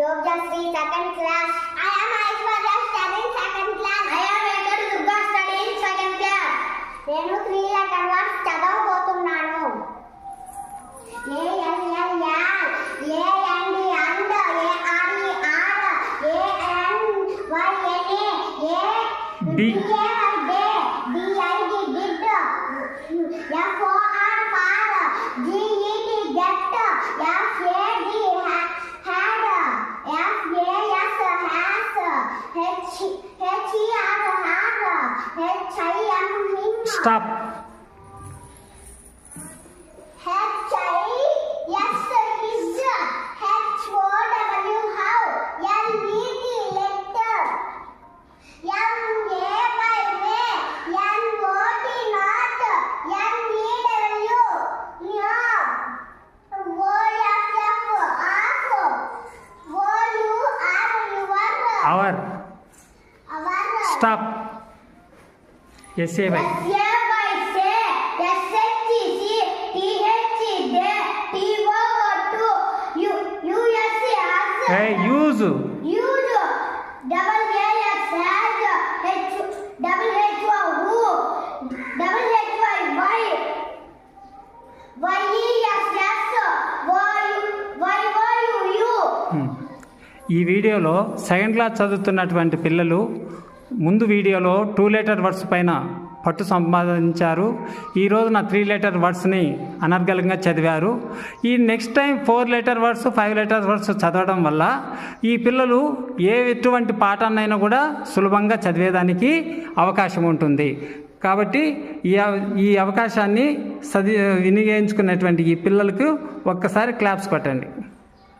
Yogashri, second class. I am Aishwarya, studying second class. I am Venkata Durga, studying second class. నేను 3 letter words చదవబోతున్నాను. Stop. Our. Stop. S-A-Y. Hey, use. ఈ వీడియోలో second class చదువుతున్నటువంటి పిల్లలు ముందు వీడియోలో 2 letter words పైన పట్టు సంపాదించారు. ఈరోజు నా 3 letter వర్డ్స్ని అనర్గళంగా చదివారు. ఈ next time 4 letter words 5 letter words చదవడం వల్ల ఈ పిల్లలు ఎటువంటి పాఠాన్నైనా కూడా సులభంగా చదివేదానికి అవకాశం ఉంటుంది. కాబట్టి ఈ అవకాశాన్ని వినియోగించుకున్నటువంటి ఈ పిల్లలకు ఒక్కసారి క్లాప్స్ కొట్టండి.